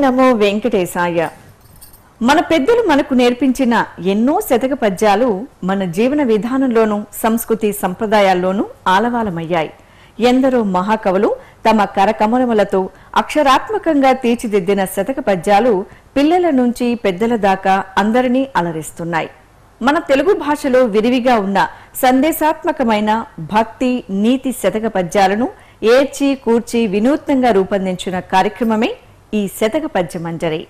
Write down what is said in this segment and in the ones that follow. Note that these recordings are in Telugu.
నమో వెంకటేశాయ. మన పెద్దలు మనకు నేర్పించిన ఎన్నో శతక పద్యాలు మన జీవన విధానంలోనూ సంస్కృతి సంప్రదాయాల్లోనూ ఆలవాలమయ్యాయి. ఎందరో మహాకవులు తమ కరకమలములతో అక్షరాత్మకంగా తీర్చిదిద్దిన శతక పద్యాలు పిల్లల నుంచి పెద్దల దాకా అందరినీ అలరిస్తున్నాయి. మన తెలుగు భాషలో విరివిగా ఉన్న సందేశాత్మకమైన భక్తి నీతి శతక పద్యాలను ఏర్చి కూర్చి వినూత్నంగా రూపొందించిన కార్యక్రమమే ఈ శతక పద్య మంజరి.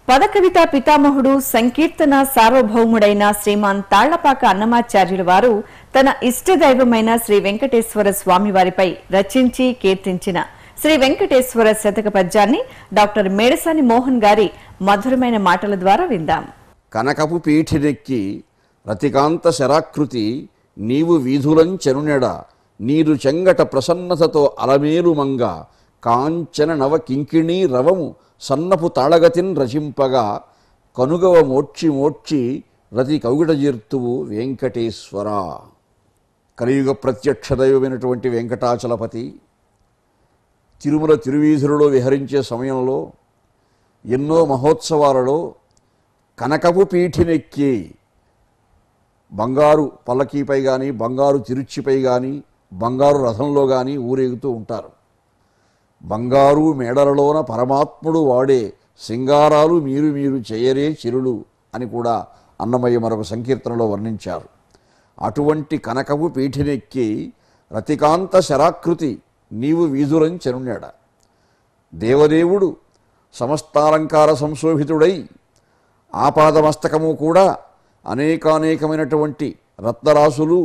పదకవితా పితామహుడు సంకీర్తన సార్వభౌముడైన శ్రీమాన్ తాళ్లపాక అన్నమాచార్యుల వారు తన ఇష్టదైవమైన శ్రీ వెంకటేశ్వర స్వామి వారిపై రచించి కీర్తించిన శ్రీ వెంకటేశ్వర శతక పద్యాన్ని డాక్టర్ మేడసాని మోహన్ గారి మధురమైన మాటల ద్వారా విందాం. కనకపు పీఠినెక్కి రతికాంత శరాకృతి నీవు వీధులంచెనునెడ నీరు చెంగట ప్రసన్నతతో అలమేలు మంగ కాంచన నవ కింకిణీ రవము సన్నపు తాళగతిన్ రచింపగా కనుగవ మోడ్చి మోడ్చి రతి కౌగిట జీర్తువు వెంకటేశ్వర. కలియుగ ప్రత్యక్ష దైవమైనటువంటి వెంకటాచలపతి తిరుమల తిరువీధులలో విహరించే సమయంలో ఎన్నో మహోత్సవాలలో కనకపు పీఠినెక్కి బంగారు పల్లకీపై కానీ బంగారు తిరుచిపై కానీ బంగారు రథంలో కానీ ఊరేగుతూ ఉంటారు. బంగారు మేడలలోన పరమాత్ముడు వాడే సింగారాలు మీరు మీరు చేయరే చిరులు అని కూడా అన్నమయ్య మరొక సంకీర్తనలో వర్ణించారు. అటువంటి కనకపు పీఠినెక్కి రతికాంత శరాకృతి నీవు వీధులంచెనునెడ దేవదేవుడు సమస్తాలంకార సంశోభితుడై ఆపాదమస్తకము కూడా అనేకానేకమైనటువంటి రత్నరాసులు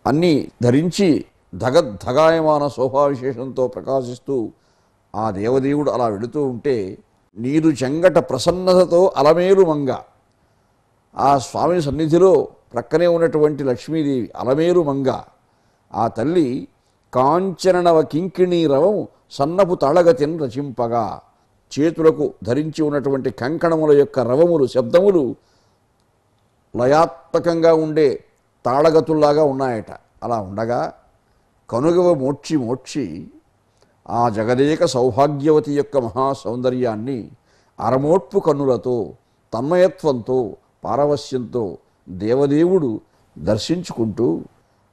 అన్నీ ధరించి ధగద్ధగాయమాన శోభావిశేషంతో ప్రకాశిస్తూ ఆ దేవదేవుడు అలా వెళుతూ ఉంటే నీరు చెంగట ప్రసన్నతతో అలమేలు మంగ ఆ స్వామి సన్నిధిలో ప్రక్కనే ఉన్నటువంటి లక్ష్మీదేవి అలమేలు మంగ ఆ తల్లి కాంచననవ కింకిణీ రవము సన్నపు తాళగతిని రచింపగా చేతులకు ధరించి ఉన్నటువంటి కంకణముల యొక్క రవములు శబ్దములు లయాత్మకంగా ఉండే తాళగతుల్లాగా ఉన్నాయట. అలా ఉండగా కనుగవ మోడ్చి మోడ్చి ఆ జగదేక సౌభాగ్యవతి యొక్క మహా సౌందర్యాన్ని అరమోట్పు కన్నులతో తన్మయత్వంతో పారవస్యంతో దేవదేవుడు దర్శించుకుంటూ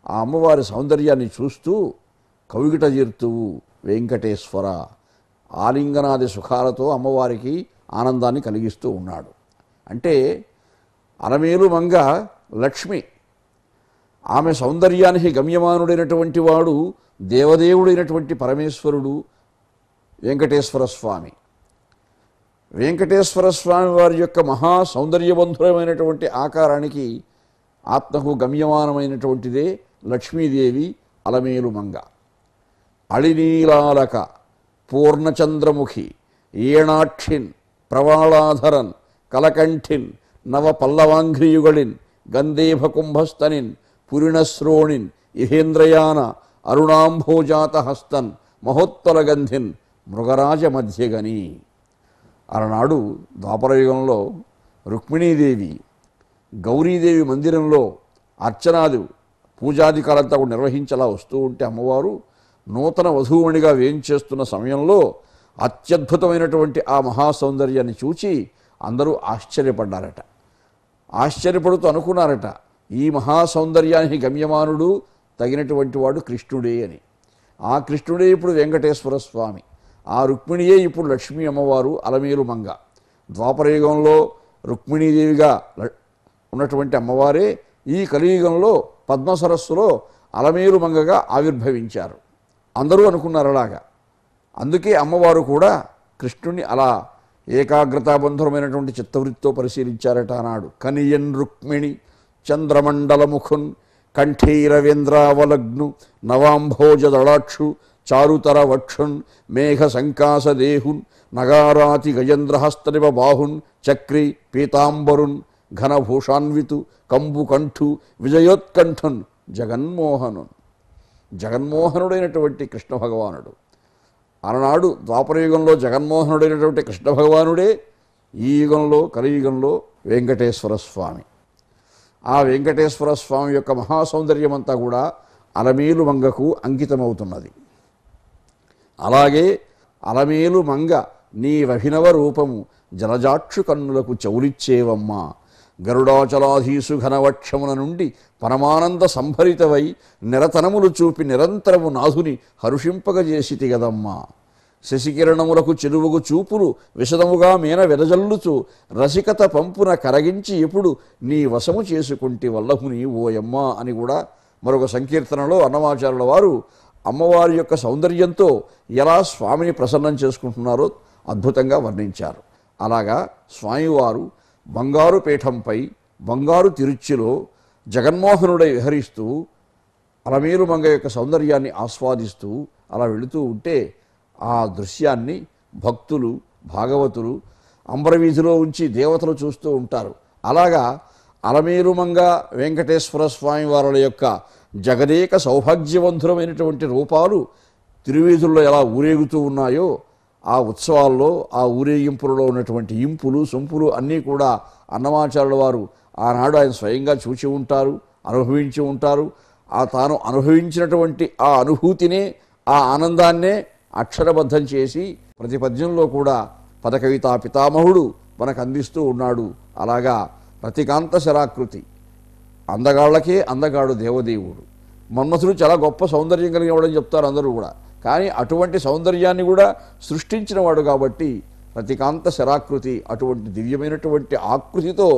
ఆ అమ్మవారి సౌందర్యాన్ని చూస్తూ కవిగిట జీర్తువు వెంకటేశ్వర ఆలింగనాది సుఖాలతో అమ్మవారికి ఆనందాన్ని కలిగిస్తూ ఉన్నాడు. అంటే అలమేలు మంగ లక్ష్మి, ఆమె సౌందర్యానికి గమ్యమానుడైనటువంటి వాడు దేవదేవుడైనటువంటి పరమేశ్వరుడు వెంకటేశ్వర స్వామి. వెంకటేశ్వర స్వామి వారి యొక్క మహా సౌందర్యబంధురమైనటువంటి ఆకారానికి ఆత్మకు గమ్యమానమైనటువంటిదే లక్ష్మీదేవి అలమేలు మంగ. అళినీలాలక పూర్ణచంద్రముఖి ఏణాక్షిన్ ప్రవాళాధరన్ కలకంఠిన్ నవ పల్లవాంఘ్రియుగళిన్ గంధేభ కుంభస్తనిన్ పురిణశ్రోణిన్ ఇహేంద్రయాన అరుణాంభోజాత హస్తన్ మహోత్పలగంధిన్ మృగరాజ మధ్యగని. అలనాడు ద్వాపరయుగంలో రుక్మిణీదేవి గౌరీదేవి మందిరంలో అర్చనాది పూజాధికారంతా కూడా నిర్వహించేలా వస్తూ ఉంటే అమ్మవారు నూతన వధూమణిగా వేయించేస్తున్న సమయంలో అత్యద్భుతమైనటువంటి ఆ మహాసౌందర్యాన్ని చూచి అందరూ ఆశ్చర్యపడ్డారట. ఆశ్చర్యపడుతూ అనుకున్నారట, ఈ మహాసౌందర్యానికి గమ్యమానుడు తగినటువంటి వాడు కృష్ణుడే అని. ఆ కృష్ణుడే ఇప్పుడు వెంకటేశ్వర స్వామి, ఆ రుక్మిణియే ఇప్పుడు లక్ష్మీ అమ్మవారు అలమేలు మంగ. ద్వాపరయుగంలో రుక్మిణీదేవిగా ఉన్నటువంటి అమ్మవారే ఈ కలియుగంలో పద్మసరస్సులో అలమేలు మంగగా ఆవిర్భవించారు. అందరూ అనుకున్నారు అలాగా. అందుకే అమ్మవారు కూడా కృష్ణుని అలా ఏకాగ్రతాబంధురమైనటువంటి చిత్తవృత్తితో పరిశీలించారట. అన్నాడు కనియన్ రుక్మిణి చంద్రమండలముఖున్ కంఠీరవేంద్రావలగ్ను నవాంభోజదళాక్షు చారుతర వక్షున్ మేఘ సంకాసదేహున్ నగారాతి గజేంద్రహస్తనివ బాహున్ చక్రి పీతాంబరున్ ఘనభూషాన్వితు కంబుకంఠు విజయోత్కంఠున్ జగన్మోహనున్. జగన్మోహనుడైనటువంటి కృష్ణ భగవానుడు అలనాడు ద్వాపరయుగంలో జగన్మోహనుడైనటువంటి కృష్ణ భగవానుడే ఈ యుగంలో కలియుగంలో వెంకటేశ్వర స్వామి. ఆ వెంకటేశ్వర స్వామి యొక్క మహాసౌందర్యమంతా కూడా అలమేలు మంగకు అంకితమవుతున్నది. అలాగే అలమేలు మంగ నీవభినవ రూపము జలజాక్షు కన్నులకు చౌరిచ్చేవమ్మా, గరుడాచలాధీసు ఘనవక్షమున నుండి పరమానంద సంభరితవై నిరతనములు చూపి నిరంతరము నాథుని హరుషింపగజేసితి గదమ్మా. శశికిరణములకు చెరువుగు చూపులు విశదముగా మీన వెదజల్లుచు రసికత పంపున కరగించి ఎప్పుడు నీ వశము చేసుకుంటి వల్లభుని ఓయమ్మా అని కూడా మరొక సంకీర్తనలో అన్నమాచార్యుల వారు అమ్మవారి యొక్క సౌందర్యంతో ఎలా స్వామిని ప్రసన్నం చేసుకుంటున్నారో అద్భుతంగా వర్ణించారు. అలాగా స్వామివారు బంగారు పీఠంపై బంగారు తిరుచిలో జగన్మోహనుడై విహరిస్తూ అలమేలు మంగ యొక్క సౌందర్యాన్ని ఆస్వాదిస్తూ అలా వెళుతూ ఉంటే ఆ దృశ్యాన్ని భక్తులు భాగవతులు అంబరవీధిలో ఉంచి దేవతలు చూస్తూ ఉంటారు. అలాగా అలమేలు మంగ వెంకటేశ్వర స్వామి వారి యొక్క జగదేక సౌభాగ్యవంతురమైనటువంటి రూపాలు తిరువీధుల్లో ఎలా ఊరేగుతూ ఉన్నాయో ఆ ఉత్సవాల్లో ఆ ఊరేగింపులలో ఉన్నటువంటి ఇంపులు సొంపులు అన్నీ కూడా అన్నమాచార్యుల వారు ఆనాడు ఆయన స్వయంగా చూచి ఉంటారు, అనుభవించి ఉంటారు. ఆ తాను అనుభవించినటువంటి ఆ అనుభూతినే ఆ ఆనందాన్నే అక్షరబద్ధం చేసి ప్రతి పద్యంలో కూడా పదకవితా పితామహుడు మనకు అందిస్తూ ఉన్నాడు. అలాగా ప్రతికాంత శరాకృతి, అందగాళ్లకే అందగాడు దేవదేవుడు. మన్మథుడు చాలా గొప్ప సౌందర్యం కలిగినవాడని చెప్తారు అందరూ కూడా. కానీ అటువంటి సౌందర్యాన్ని కూడా సృష్టించినవాడు కాబట్టి ప్రతికాంత శరాకృతి, అటువంటి దివ్యమైనటువంటి ఆకృతితో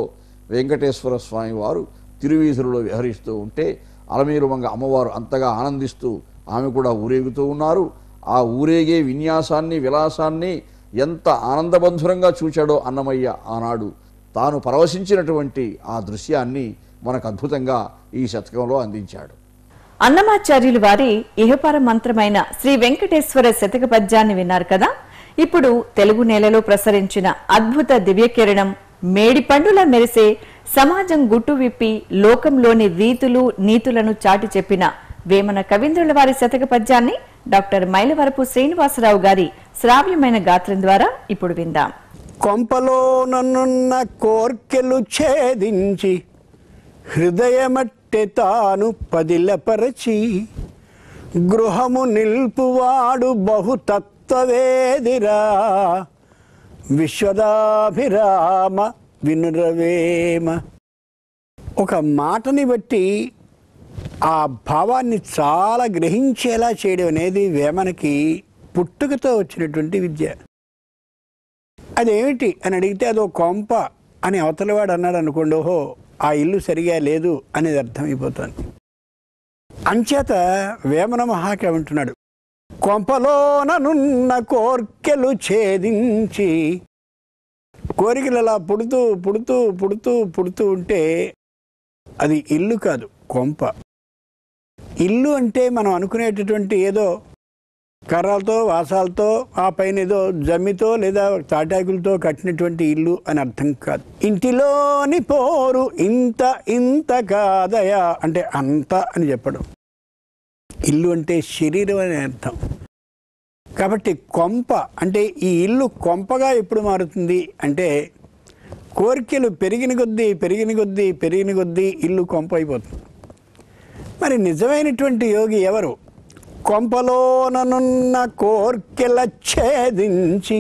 వెంకటేశ్వర స్వామి వారు తిరువీధులలో విహరిస్తూ ఉంటే అలమేలు మంగ అమ్మవారు అంతగా ఆనందిస్తూ ఆమె కూడా ఊరేగుతూ ఉన్నారు. ఆ ఊరేగే విన్యాసాన్ని విలాసాన్ని ఎంత ఆనందబంధురంగా చూచాడో అన్నమయ్య ఆనాడు తాను పరవశించినటువంటి ఆ దృశ్యాన్ని మనకు అద్భుతంగా ఈ శతకంలో అందించాడు. అన్నమాచార్యులు వారి ఇహపర మంత్రమైన శ్రీ వెంకటేశ్వర శతక పద్యాన్ని విన్నారు కదా. ఇప్పుడు తెలుగు నేలలో ప్రసరించిన అద్భుత దివ్యకిరణం మేడి పండుల మెరిసే సమాజం గుట్టు విప్పి లోకంలోని రీతులు నీతులను చాటి చెప్పిన వేమన కవీంద్రుల వారి శతక పద్యాన్ని డాక్టర్ మైలవరపు శ్రీనివాసరావు గారి శ్రావ్యమైన గాత్రం ద్వారా ఇప్పుడు విందాం. కొంపలో నన్నున్న కోర్కెలు ఛేదించి హృదయమట్టె తాను పదిలపరచి గృహము నిల్పువాడు బహుతత్వవేదిరా విశ్వదాభిరామ వినురవేమ. ఒక మాటని బట్టి ఆ భావాన్ని చాలా గ్రహించేలా చేయడం అనేది వేమనకి పుట్టుకతో వచ్చినటువంటి విద్య. అదేమిటి అని అడిగితే అదో కొంప అని అవతలవాడు అన్నాడు అనుకోండి, ఓహో ఆ ఇల్లు సరిగా లేదు అనేది అర్థమైపోతుంది. అంచేత వేమన మహాకవి అంటున్నాడు, కొంపలోననున్న కోర్కెలు ఛేదించి. కోరికలు అలా పుడుతూ పుడుతూ పుడుతూ పుడుతూ ఉంటే అది ఇల్లు కాదు, కొంప. ఇల్లు అంటే మనం అనుకునేటటువంటి ఏదో కర్రలతో వాసాలతో ఆ పైన ఏదో జమ్మితో లేదా తాటాకులతో కట్టినటువంటి ఇల్లు అని అర్థం కాదు. ఇంటిలోని పోరు ఇంత ఇంత కాదయా అంటే అంత అని చెప్పడం. ఇల్లు అంటే శరీరం అని అర్థం. కాబట్టి కొంప అంటే ఈ ఇల్లు కొంపగా ఎప్పుడు మారుతుంది అంటే కోరికలు పెరిగిన కొద్దీ పెరిగిన కొద్దీ పెరిగిన కొద్దీ ఇల్లు కొంప అయిపోతుంది. మరి నిజమైనటువంటి యోగి ఎవరు? కొంపలోననున్న కోర్కెల ఛేదించి,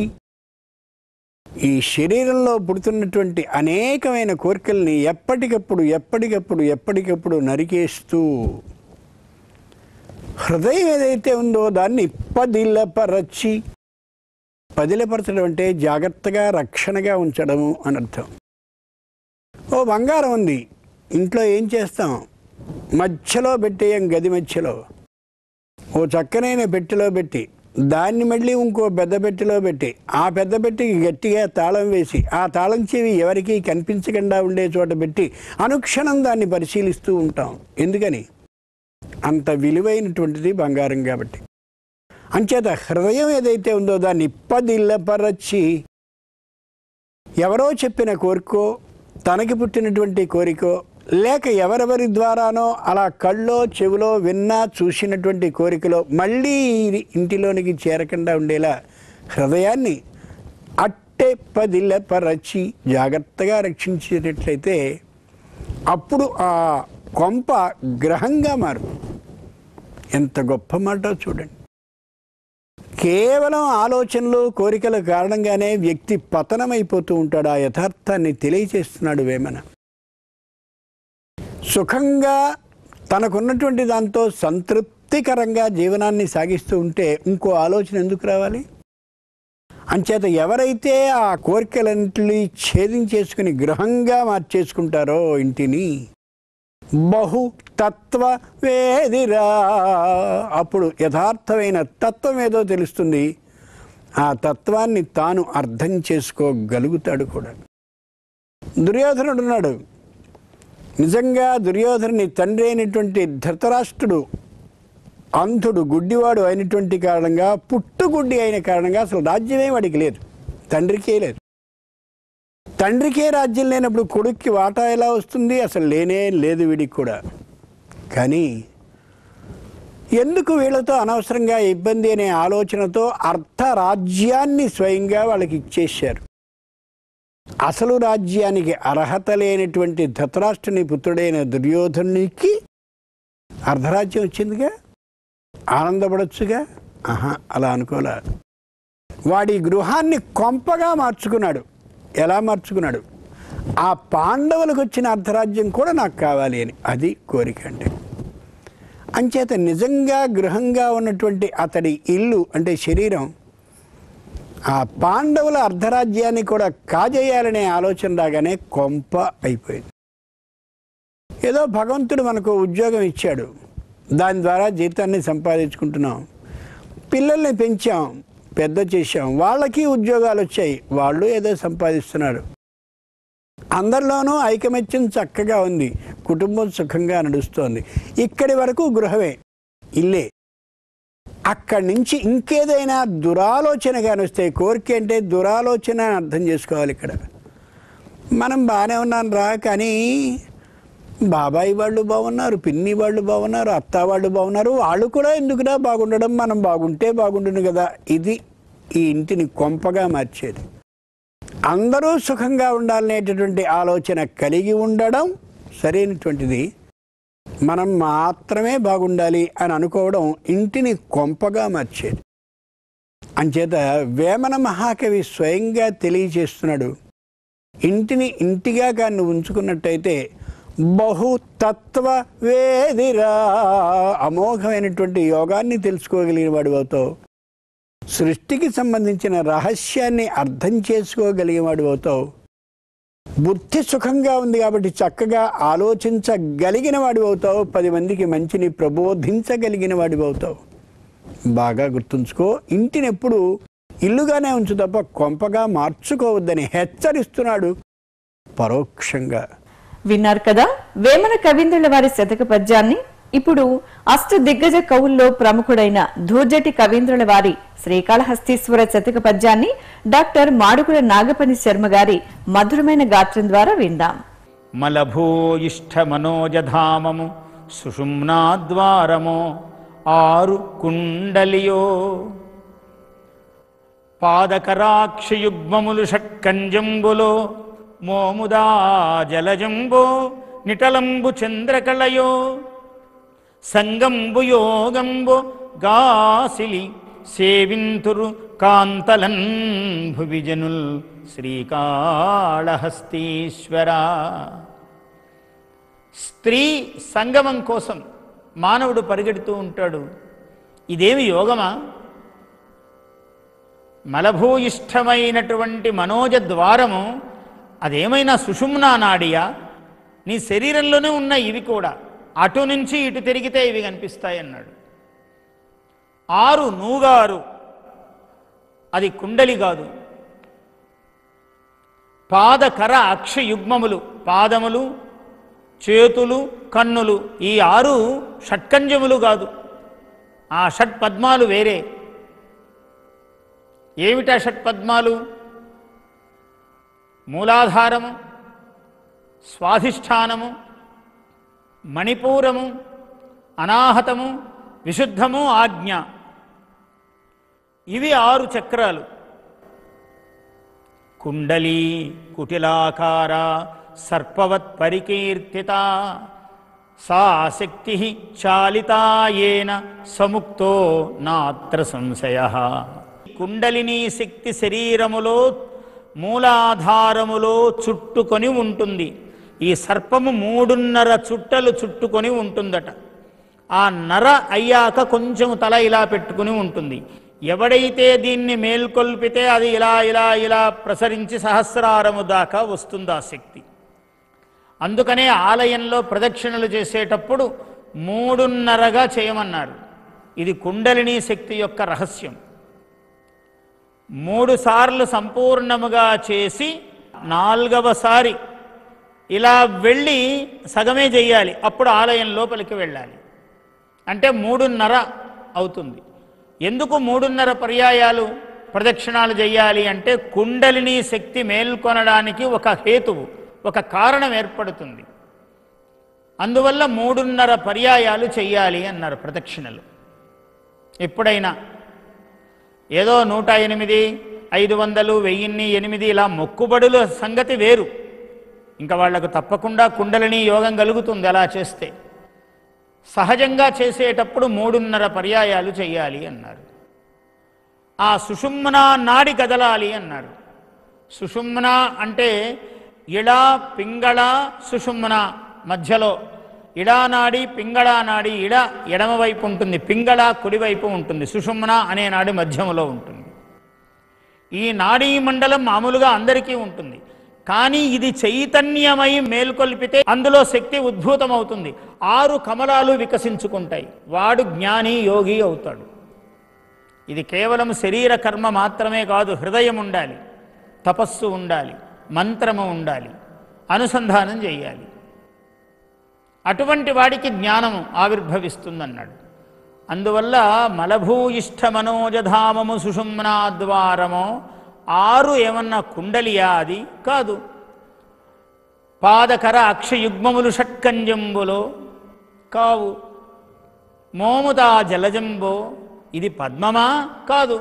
ఈ శరీరంలో పుడుతున్నటువంటి అనేకమైన కోరికల్ని ఎప్పటికప్పుడు ఎప్పటికప్పుడు ఎప్పటికప్పుడు నరికేస్తూ హృదయం ఏదైతే ఉందో దాన్ని పదిలపరచి, పదిలపరచడం అంటే జాగ్రత్తగా రక్షణగా ఉంచడము అని అర్థం. ఓ బంగారం ఉంది, ఇంట్లో ఏం చేస్తాం? మధ్యలో పెట్టేయం, గది మధ్యలో ఓ చక్కనైన పెట్టెలో పెట్టి దాన్ని మళ్ళీ ఇంకో పెద్ద పెట్టెలో పెట్టి ఆ పెద్ద పెట్టెకి గట్టిగా తాళం వేసి ఆ తాళం చెవి ఎవరికీ కనిపించకుండా ఉండే చోట పెట్టి అనుక్షణం దాన్ని పరిశీలిస్తూ ఉంటాం. ఎందుకని? అంత విలువైనటువంటిది బంగారం కాబట్టి. అంచేత హృదయం ఏదైతే ఉందో దాన్ని పదిలపరచి, ఎవరో చెప్పిన కోరికో తనకి పుట్టినటువంటి కోరికో లేక ఎవరెవరి ద్వారానో అలా కళ్ళో చెవిలో విన్నా చూసినటువంటి కోరికలో మళ్ళీ ఇంటిలోనికి చేరకుండా ఉండేలా హృదయాన్ని అట్టే పదిలపరచి జాగ్రత్తగా రక్షించేటట్లయితే అప్పుడు ఆ కొంప గ్రహంగా మారు. ఎంత గొప్ప మాట చూడండి. కేవలం ఆలోచనలు కోరికల కారణంగానే వ్యక్తి పతనమైపోతూ ఉంటాడు. ఆ యథార్థాన్ని తెలియచేస్తున్నాడు వేమన. సుఖంగా తనకున్నటువంటి దాంతో సంతృప్తికరంగా జీవనాన్ని సాగిస్తూ ఉంటే ఇంకో ఆలోచన ఎందుకు రావాలి? అంచేత ఎవరైతే ఆ కోరికలన్నింటినీ ఛేదించేసుకుని గృహంగా మార్చేసుకుంటారో ఇంటిని, బహు తత్వ వేదిరా, అప్పుడు యథార్థమైన తత్వం ఏదో తెలుస్తుంది. ఆ తత్వాన్ని తాను అర్థం చేసుకోగలుగుతాడు కూడా. దుర్యోధనుడు ఉన్నాడు. నిజంగా దుర్యోధనుని తండ్రి అయినటువంటి ధృతరాష్ట్రుడు అంధుడు, గుడ్డివాడు అయినటువంటి కారణంగా, పుట్టుగుడ్డి అయిన కారణంగా అసలు రాజ్యమే వాడికి లేదు, తండ్రికే లేదు. తండ్రికే రాజ్యం లేనప్పుడు కొడుక్కి వాటా ఎలా వస్తుంది? అసలు లేనే లేదు వీడికి కూడా. కానీ ఎందుకు వీళ్ళతో అనవసరంగా ఇబ్బంది అనే ఆలోచనతో అర్ధరాజ్యాన్ని స్వయంగా వాళ్ళకి ఇచ్చేశారు. అసలు రాజ్యానికి అర్హత లేనటువంటి ధృతరాష్ట్రుని పుత్రుడైన దుర్యోధనునికి అర్ధరాజ్యం వచ్చిందిగా, ఆనందపడొచ్చుగా. అలా అనుకోలే. వాడి గృహాన్ని కొంపగా మార్చుకున్నాడు. ఎలా మార్చుకున్నాడు? ఆ పాండవులకు వచ్చిన అర్ధరాజ్యం కూడా నాకు కావాలి అని. అది కోరిక అంటే. అంచేత నిజంగా గృహంగా ఉన్నటువంటి అతడి ఇల్లు అంటే శరీరం ఆ పాండవుల అర్ధరాజ్యాన్ని కూడా కాజేయాలనే ఆలోచన రాగానే కొంప అయిపోయింది. ఏదో భగవంతుడు మనకు ఉద్యోగం ఇచ్చాడు, దాని ద్వారా జీతాన్ని సంపాదించుకుంటున్నాం, పిల్లల్ని పెంచాం, పెద్ద చేశాం, వాళ్ళకి ఉద్యోగాలు వచ్చాయి, వాళ్ళు ఏదో సంపాదిస్తున్నారు, అందరిలోనూ ఐకమత్యం చక్కగా ఉంది, కుటుంబం సుఖంగా నడుస్తోంది. ఇక్కడి వరకు గృహమే, ఇల్లే. అక్కడి నుంచి ఇంకేదైనా దురాలోచన కానొస్తే, కోరిక అంటే దురాలోచన అని అర్థం చేసుకోవాలి. ఇక్కడ మనం బాగానే ఉన్నాను రా, కానీ బాబాయ్ వాళ్ళు బాగున్నారు, పిన్ని వాళ్ళు బాగున్నారు, అత్త వాళ్ళు బాగున్నారు, వాళ్ళు కూడా ఎందుకురా బాగుండడం, మనం బాగుంటే బాగుండును కదా. ఇది ఈ ఇంటిని కొంపగా మార్చేది. అందరూ సుఖంగా ఉండాలనేటటువంటి ఆలోచన కలిగి ఉండడం సరైనటువంటిది. మనం మాత్రమే బాగుండాలి అని అనుకోవడం ఇంటిని కొంపగా మార్చేది. అంచేత వేమన మహాకవి స్వయంగా తెలియచేస్తున్నాడు, ఇంటిని ఇంటిగా కానీ నువ్వు ఉంచుకున్నట్టయితే బహుతత్వ వేదిరా, అమోఘమైనటువంటి యోగాన్ని తెలుసుకోగలిగిన వాడు అవుతావు, సృష్టికి సంబంధించిన రహస్యాన్ని అర్థం చేసుకోగలిగిన వాడు అవుతావు, బుద్ధి సుఖంగా ఉంది కాబట్టి చక్కగా ఆలోచించగలిగిన వాడు అవుతావు, 10 మందికి మంచిని ప్రబోధించగలిగిన వాడు అవుతావు. బాగా గుర్తుంచుకో, ఇంటిని ఎప్పుడు ఇల్లుగానే ఉంచు తప్ప కొంపగా మార్చుకోవద్దని హెచ్చరిస్తున్నాడు పరోక్షంగా. విన్నారు కదా వేమన కవీంద్రుల వారి శతక పద్యాన్ని. ఇప్పుడు అష్ట దిగ్గజ కవుల్లో ప్రముఖుడైన ధూర్జటి కవీంద్రుల వారి శ్రీకాళహస్తీశ్వర శతక పద్యాన్ని డాక్టర్ మాడుగుల నాగపని శర్మ గారి మధురమైన గాత్రం ద్వారా విందాం. మలభూయిష్ఠ మనోజధామము సుషుమ్నాద్వారమో 6 కుండలియో పాదకరాక్షయుగ్మములు షట్కంజంబులో మోముదా జలజంబో నిటలంబు చంద్రకళయో సంగంబు యోగంబు గాసిలి సేవింతురు కాంతలన్ భువిజనుల్ శ్రీకాళహస్తీశ్వర. స్త్రీ సంగమం కోసం మానవుడు పరిగెడుతూ ఉంటాడు. ఇదేమి యోగమా? మలభూయిష్టమైనటువంటి మనోజ ద్వారము అదేమైనా సుషుమ్నా నాడియా? నీ శరీరంలోనే ఉన్న ఇవి కూడా అటు నుంచి ఇటు తిరిగితే ఇవి కనిపిస్తాయి అన్నాడు. 6 నూగారు, అది కుండలి కాదు. పాదకర అక్షయుగ్మములు, పాదములు, చేతులు, కన్నులు, ఈ 6 షట్కంజములు కాదు, ఆ షట్పద్మాలు వేరే. ఏమిటా షట్పద్మాలు? మూలాధారము, స్వాధిష్టానము, మణిపూరము, అనాహతము, విశుద్ధము, ఆజ్ఞ. ఇవి 6 చక్రాలు. కుండలీ కుటిలాకార సర్పవత్ పరికీర్తిత. సా శక్తి చాలితాయేన సముక్తో నాత్ర సంశయః. కుండలిని శక్తి శరీరములో మూలాధారములో చుట్టుకొని ఉంటుంది. ఈ సర్పము 3.5 చుట్టలు చుట్టుకొని ఉంటుందట. ఆ నర అయ్యాక కొంచెం తల ఇలా పెట్టుకుని ఉంటుంది. ఎవడైతే దీన్ని మేల్కొల్పితే అది ఇలా ఇలా ఇలా ప్రసరించి సహస్రారము దాకా వస్తుంది ఆ శక్తి. అందుకనే ఆలయంలో ప్రదక్షిణలు చేసేటప్పుడు 3.5గా చేయమన్నారు. ఇది కుండలిని శక్తి యొక్క రహస్యం. 3 సార్లు సంపూర్ణముగా చేసి 4వసారి ఇలా వెళ్ళి సగమే చెయ్యాలి. అప్పుడు ఆలయం లోపలికి వెళ్ళాలి. అంటే 3.5 అవుతుంది. ఎందుకు 3.5 పర్యాయాలు ప్రదక్షిణాలు చేయాలి అంటే కుండలిని శక్తి మేల్కొనడానికి ఒక హేతువు, ఒక కారణం ఏర్పడుతుంది. అందువల్ల 3.5 పర్యాయాలు చెయ్యాలి అన్నారు ప్రదక్షిణలు. ఎప్పుడైనా ఏదో 108, 500, 1008 ఇలా మొక్కుబడుల సంగతి వేరు. ఇంకా వాళ్లకు తప్పకుండా కుండలిని యోగం కలుగుతుంది అలా చేస్తే. సహజంగా చేసేటప్పుడు 3.5 పర్యాయాలు చెయ్యాలి అన్నారు. ఆ సుషుమ్నా నాడి కదలాలి అన్నారు. సుషుమ్న అంటే ఇళ, పింగళ, సుషుమ్న మధ్యలో ఇడానాడి, పింగళానాడి. ఇడ ఎడమవైపు ఉంటుంది, పింగళ కుడివైపు ఉంటుంది, సుషుమ్న అనే నాడి మధ్యములో ఉంటుంది. ఈ నాడీ మండలం మామూలుగా అందరికీ ఉంటుంది. కానీ ఇది చైతన్యమై మేల్కొల్పితే అందులో శక్తి ఉద్భూతమవుతుంది. 6 కమలాలు వికసించుకుంటాయి. వాడు జ్ఞాని, యోగి అవుతాడు. ఇది కేవలం శరీర కర్మ మాత్రమే కాదు, హృదయం ఉండాలి, తపస్సు ఉండాలి, మంత్రము ఉండాలి, అనుసంధానం చేయాలి. అటువంటి వాడికి జ్ఞానము ఆవిర్భవిస్తుందన్నాడు. అందువల్ల మలభూయిష్ఠ మనోజధామము సుషుమ్నాద్వారమో 6 ఏమన్నా కుండలియా? అది కాదు. పాదకర అక్షయుగ్మములు షట్కంజంబులో కావు. మోముతా జలజంబో ఇది పద్మమా? కాదు.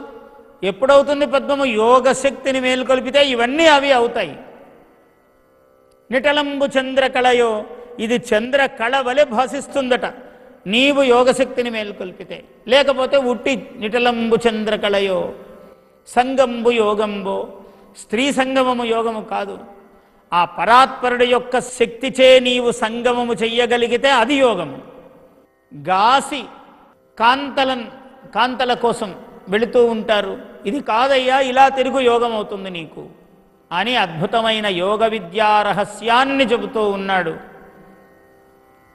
ఎప్పుడవుతుంది పద్మము? యోగశక్తిని మేల్కొల్పితే ఇవన్నీ అవి అవుతాయి. నిటలంబు చంద్రకళయో ఇది చంద్రకళ వలె భాసిస్తుందట నీవు యోగశక్తిని మేల్కొల్పితే. లేకపోతే ఉట్టి నిటలంబు చంద్రకళయో సంగంబు యోగంబో, స్త్రీ సంగమము యోగము కాదు. ఆ పరాత్పరుడి యొక్క శక్తిచే నీవు సంగమము చెయ్యగలిగితే అది యోగము. గాసి కాంతల కోసం వెళుతూ ఉంటారు. ఇది కాదయ్యా, ఇలా తిరుగు యోగం అవుతుంది నీకు అని అద్భుతమైన యోగ విద్యా రహస్యాన్ని చెబుతూ ఉన్నాడు.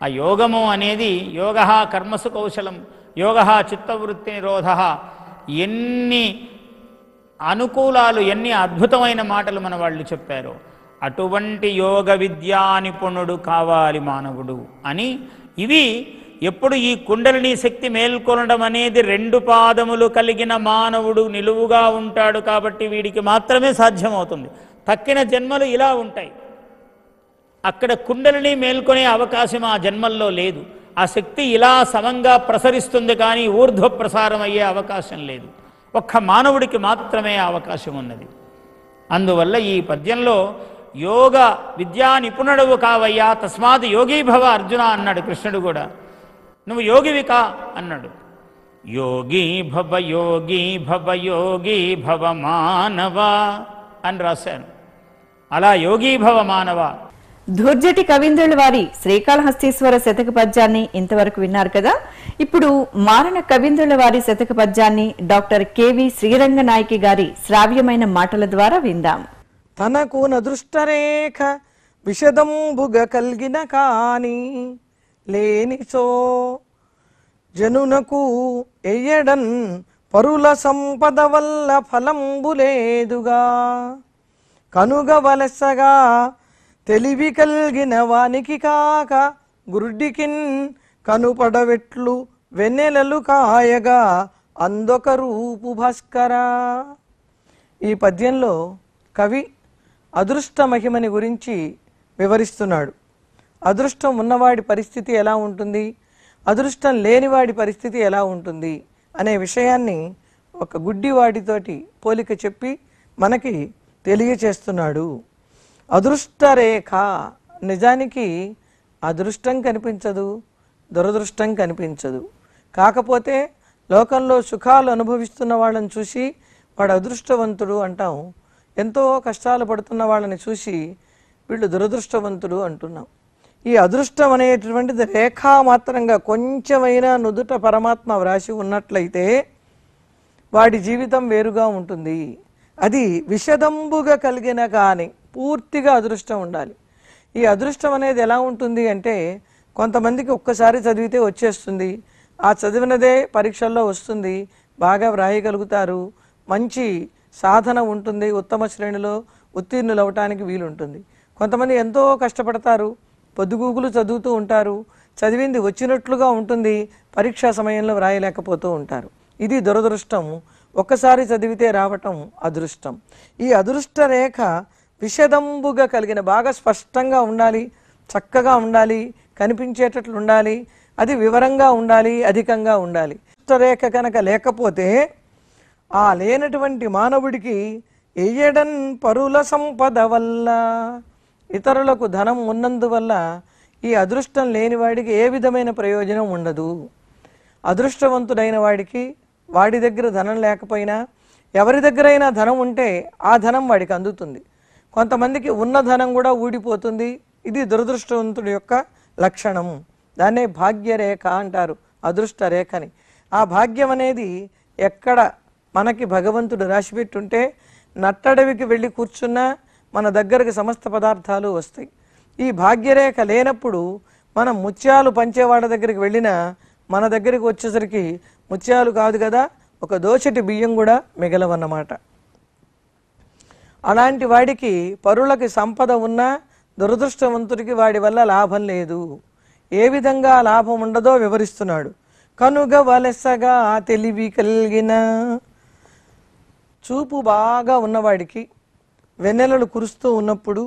ఆ యోగము అనేది యోగ కర్మసు కౌశలం, యోగ చిత్తవృత్తి నిరోధ. ఎన్ని అనుకూలాలు, ఎన్ని అద్భుతమైన మాటలు మన వాళ్ళు చెప్పారు. అటువంటి యోగ విద్యా నిపుణుడు కావాలి మానవుడు అని. ఇవి ఎప్పుడు ఈ కుండలిని శక్తి మేల్కొనడం అనేది 2 పాదములు కలిగిన మానవుడు నిలువుగా ఉంటాడు కాబట్టి వీడికి మాత్రమే సాధ్యమవుతుంది. తక్కిన జన్మలు ఇలా ఉంటాయి. అక్కడ కుండలిని మేల్కొనే అవకాశం ఆ జన్మల్లో లేదు. ఆ శక్తి ఇలా సమంగా ప్రసరిస్తుంది కానీ ఊర్ధ్వ ప్రసారం అయ్యే అవకాశం లేదు. ఒక్క మానవుడికి మాత్రమే అవకాశం ఉన్నది. అందువల్ల ఈ పద్యంలో యోగ విద్యా నిపుణుడవు కావయ్యా, తస్మాత్ యోగీభవ అర్జున అన్నాడు కృష్ణుడు కూడా. నువ్వు యోగివికా అన్నాడు. యోగీ భవ యోగీ భవ యోగీ భవ మానవ అని రాశాను. అలా యోగీభవ మానవ. ధూర్జటి కవీంద్రుల వారి శ్రీకాళహస్తీశ్వర శతక పద్యాన్ని ఇంతవరకు విన్నారు కదా. ఇప్పుడు మారణ కవీంద్రుల వారి శతక పద్యాన్ని డాక్టర్ కెవి శ్రీరంగనాయకి గారి శ్రావ్యమైన మాటల ద్వారా విందాం. తనకు నదృష్టరేఖ విషదంబుగ కల్గిన కాని లేనిచో జనునకు ఎయ్యడన్ పరుల సంపద వల్ల ఫలంబులేదుగా కనుగవలసగా తెలివి కలిగిన వానికి కాక గురుడికిన్ కనుపడవెట్లు వెన్నెలలు కాయగా అందొక రూపు భాస్కరా. ఈ పద్యంలో కవి అదృష్ట మహిమని గురించి వివరిస్తున్నాడు. అదృష్టం ఉన్నవాడి పరిస్థితి ఎలా ఉంటుంది, అదృష్టం లేనివాడి పరిస్థితి ఎలా ఉంటుంది అనే విషయాన్ని ఒక గుడ్డివాడితోటి పోలిక చెప్పి మనకి తెలియచేస్తున్నాడు. అదృష్టరేఖ నిజానికి అదృష్టం కనిపించదు, దురదృష్టం కనిపించదు. కాకపోతే లోకంలో సుఖాలు అనుభవిస్తున్న వాళ్ళని చూసి వాడు అదృష్టవంతుడు అంటాం, ఎంతో కష్టాలు పడుతున్న వాళ్ళని చూసి వీళ్ళు దురదృష్టవంతుడు అంటున్నాం. ఈ అదృష్టం అనేటటువంటిది రేఖామాత్రంగా కొంచెమైనా నుదుట పరమాత్మ వ్రాసి ఉన్నట్లయితే వాడి జీవితం వేరుగా ఉంటుంది. అది విషదంబుగా కలిగిన కానీ పూర్తిగా అదృష్టం ఉండాలి. ఈ అదృష్టం అనేది ఎలా ఉంటుంది అంటే, కొంతమందికి ఒక్కసారి చదివితే వచ్చేస్తుంది, ఆ చదివినదే పరీక్షల్లో వస్తుంది, బాగా వ్రాయగలుగుతారు, మంచి సాధన ఉంటుంది, ఉత్తమ శ్రేణిలో ఉత్తీర్ణులు అవటానికి వీలుంటుంది. కొంతమంది ఎంతో కష్టపడతారు, పొద్దుగూకులు చదువుతూ ఉంటారు, చదివింది వచ్చినట్లుగా ఉంటుంది, పరీక్షా సమయంలో వ్రాయలేకపోతూ ఉంటారు. ఇది దురదృష్టం. ఒక్కసారి చదివితే రావటం అదృష్టం. ఈ అదృష్ట రేఖ విషదంబుగా కలిగిన, బాగా స్పష్టంగా ఉండాలి, చక్కగా ఉండాలి, కనిపించేటట్లు ఉండాలి, అది వివరంగా ఉండాలి, అధికంగా ఉండాలి. అదృష్టరేఖ కనుక లేకపోతే ఆ లేనటువంటి మానవుడికి ఎయ్యడన్ పరుల సంపద వల్ల, ఇతరులకు ధనం ఉన్నందువల్ల ఈ అదృష్టం లేనివాడికి ఏ విధమైన ప్రయోజనం ఉండదు. అదృష్టవంతుడైన వాడికి వాడి దగ్గర ధనం లేకపోయినా, ఎవరి దగ్గరైనా ధనం ఉంటే ఆ ధనం వాడికి అందుతుంది. కొంతమందికి ఉన్న ధనం కూడా ఊడిపోతుంది. ఇది దురదృష్టవంతుడి యొక్క లక్షణం. దాన్నే భాగ్యరేఖ అంటారు, అదృష్ట రేఖని. ఆ భాగ్యం అనేది ఎక్కడ మనకి భగవంతుడు రాసిపెట్టుంటే నట్టడవికి వెళ్ళి కూర్చున్నా మన దగ్గరకు సమస్త పదార్థాలు వస్తాయి. ఈ భాగ్యరేఖ లేనప్పుడు మనం ముత్యాలు పంచేవాళ్ళ దగ్గరికి వెళ్ళినా మన దగ్గరికి వచ్చేసరికి ముత్యాలు కాదు కదా, ఒక దోసెటి బియ్యం కూడా మిగలవన్నమాట. అలాంటి వాడికి పరులకి సంపద ఉన్నా దురదృష్టవంతుడికి వాడి వల్ల లాభం లేదు. ఏ విధంగా లాభం ఉండదో వివరిస్తున్నాడు. కనుగ వలసగా తెలివి కలిగిన, చూపు బాగా ఉన్నవాడికి వెన్నెలలు కురుస్తూ ఉన్నప్పుడు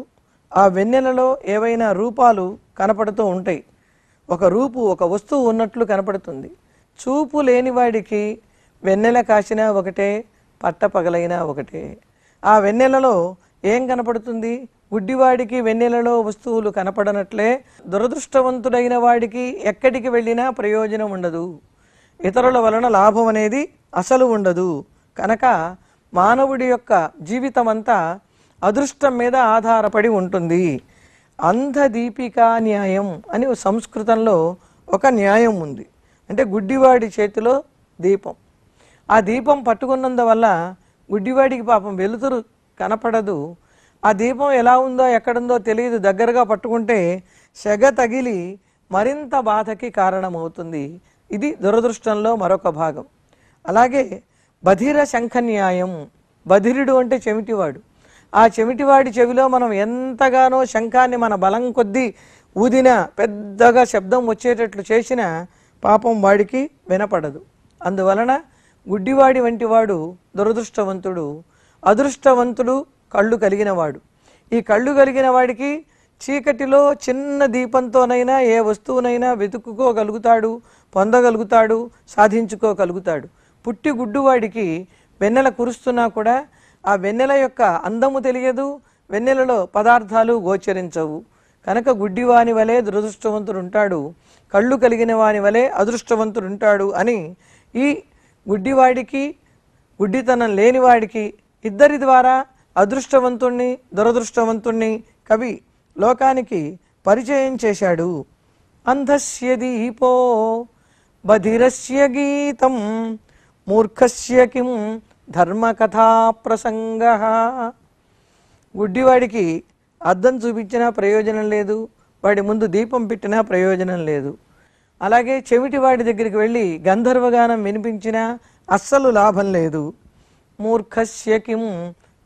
ఆ వెన్నెలలో ఏవైనా రూపాలు కనపడుతూ ఉంటాయి. ఒక రూపు, ఒక వస్తువు ఉన్నట్లు కనపడుతుంది. చూపు లేనివాడికి వెన్నెల కాసినా ఒకటే, పట్ట పగలైనా ఒకటే. ఆ వెన్నెలలో ఏం కనపడుతుంది? గుడ్డివాడికి వెన్నెలలో వస్తువులు కనపడనట్లే దురదృష్టవంతుడైన వాడికి ఎక్కడికి వెళ్ళినా ప్రయోజనం ఉండదు, ఇతరుల వలన లాభం అనేది అసలు ఉండదు. కనుక మానవుడి యొక్క జీవితం అంతా అదృష్టం మీద ఆధారపడి ఉంటుంది. అంధదీపికా న్యాయం అని సంస్కృతంలో ఒక న్యాయం ఉంది. అంటే గుడ్డివాడి చేతిలో దీపం, ఆ దీపం పట్టుకున్నందువల్ల గుడ్డివాడికి పాపం వెలుతురు కనపడదు. ఆ దీపం ఎలా ఉందో ఎక్కడుందో తెలియదు, దగ్గరగా పట్టుకుంటే సెగ తగిలి మరింత బాధకి కారణమవుతుంది. ఇది దురదృష్టంలో మరొక భాగం. అలాగే బధిర శంఖ న్యాయం. బధిరుడు అంటే చెమిటివాడు. ఆ చెమిటివాడి చెవిలో మనం ఎంతగానో శంఖాన్ని మన బలం కొద్దీ ఊదినా, పెద్దగా శబ్దం వచ్చేటట్లు చేసినా పాపం వాడికి వినపడదు. అందువలన గుడ్డివాడి వంటి వాడు దురదృష్టవంతుడు. అదృష్టవంతుడు కళ్ళు కలిగినవాడు. ఈ కళ్ళు కలిగిన వాడికి చీకటిలో చిన్న దీపంతోనైనా ఏ వస్తువునైనా వెతుక్కోగలుగుతాడు, పొందగలుగుతాడు, సాధించుకోగలుగుతాడు. పుట్టి గుడ్డువాడికి వెన్నెల కురుస్తున్నా కూడా ఆ వెన్నెల యొక్క అందము తెలియదు, వెన్నెలలో పదార్థాలు గోచరించవు. కనుక గుడ్డివాని వలె దురదృష్టవంతుడు ఉంటాడు, కళ్ళు కలిగిన వాని వలె అదృష్టవంతుడు ఉంటాడు అని ఈ గుడ్డివాడికి గుడ్డితనం లేనివాడికి ఇద్దరి ద్వారా అదృష్టవంతుణ్ణి దురదృష్టవంతుణ్ణి కవి లోకానికి పరిచయం చేశాడు. అంధస్య దీపో బధిరస్య గీతం మూర్ఖస్య కిం ధర్మకథా ప్రసంగ. గుడ్డివాడికి అద్దం చూపించినా ప్రయోజనం లేదు, వాడి ముందు దీపం పెట్టినా ప్రయోజనం లేదు. అలాగే చెవిటివాడి దగ్గరికి వెళ్ళి గంధర్వగానం వినిపించినా అస్సలు లాభం లేదు. మూర్ఖస్య కిం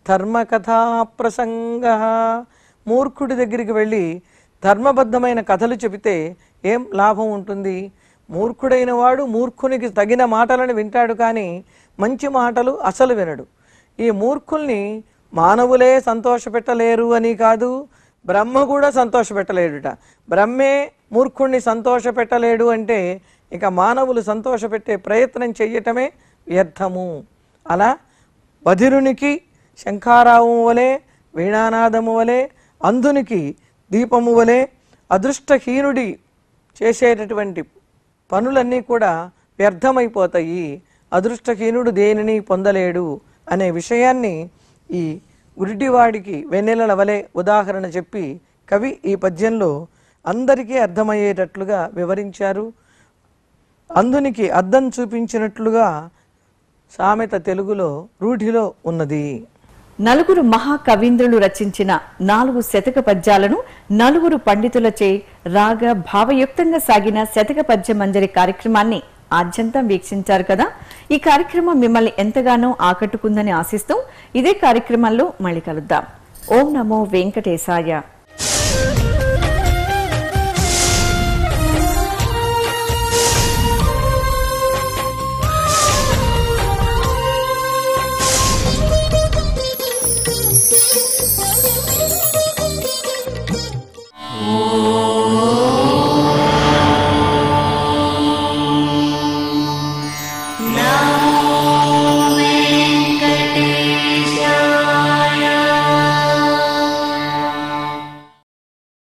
ధర్మకథా ప్రసంగ. మూర్ఖుడి దగ్గరికి వెళ్ళి ధర్మబద్ధమైన కథలు చెబితే ఏం లాభం ఉంటుంది? మూర్ఖుడైన వాడు మూర్ఖునికి తగిన మాటలను వింటాడు, కానీ మంచి మాటలు అసలు వినడు. ఈ మూర్ఖుల్ని మానవులే సంతోషపెట్టలేరు అని కాదు, బ్రహ్మ కూడా సంతోషపెట్టలేడుట. బ్రహ్మే మూర్ఖుణ్ణి సంతోషపెట్టలేడు అంటే ఇక మానవులు సంతోషపెట్టే ప్రయత్నం చెయ్యటమే వ్యర్థము. అలా బధిరునికి శంఖారావము వలె, వీణానాదము వలె, అంధునికి దీపము వలె, అదృష్టహీనుడి చేసేటటువంటి పనులన్నీ కూడా వ్యర్థమైపోతాయి, అదృష్టహీనుడు దేనిని పొందలేడు అనే విషయాన్ని ఈ గురిటివాడికి వెన్నెలల వలె ఉదాహరణ చెప్పి కవి ఈ పద్యంలో అందరికీ అర్థమయ్యేటట్లుగా వివరించారు. అంధునికి అద్దం చూపించినట్లుగా సామెత తెలుగులో రూఢిలో ఉన్నది. నలుగురు మహాకవీంద్రులు రచించిన 4 శతక పద్యాలను నలుగురు పండితులచే రాగ భావయుక్తంగా సాగిన శతక పద్య మంజరి కార్యక్రమాన్ని ఆద్యంతం వీక్షించారు కదా. ఈ కార్యక్రమం మిమ్మల్ని ఎంతగానో ఆకట్టుకుందని ఆశిస్తూ ఇదే కార్యక్రమంలో మళ్ళీ కలుద్దాం. ఓం నమో వెంకటేశాయ.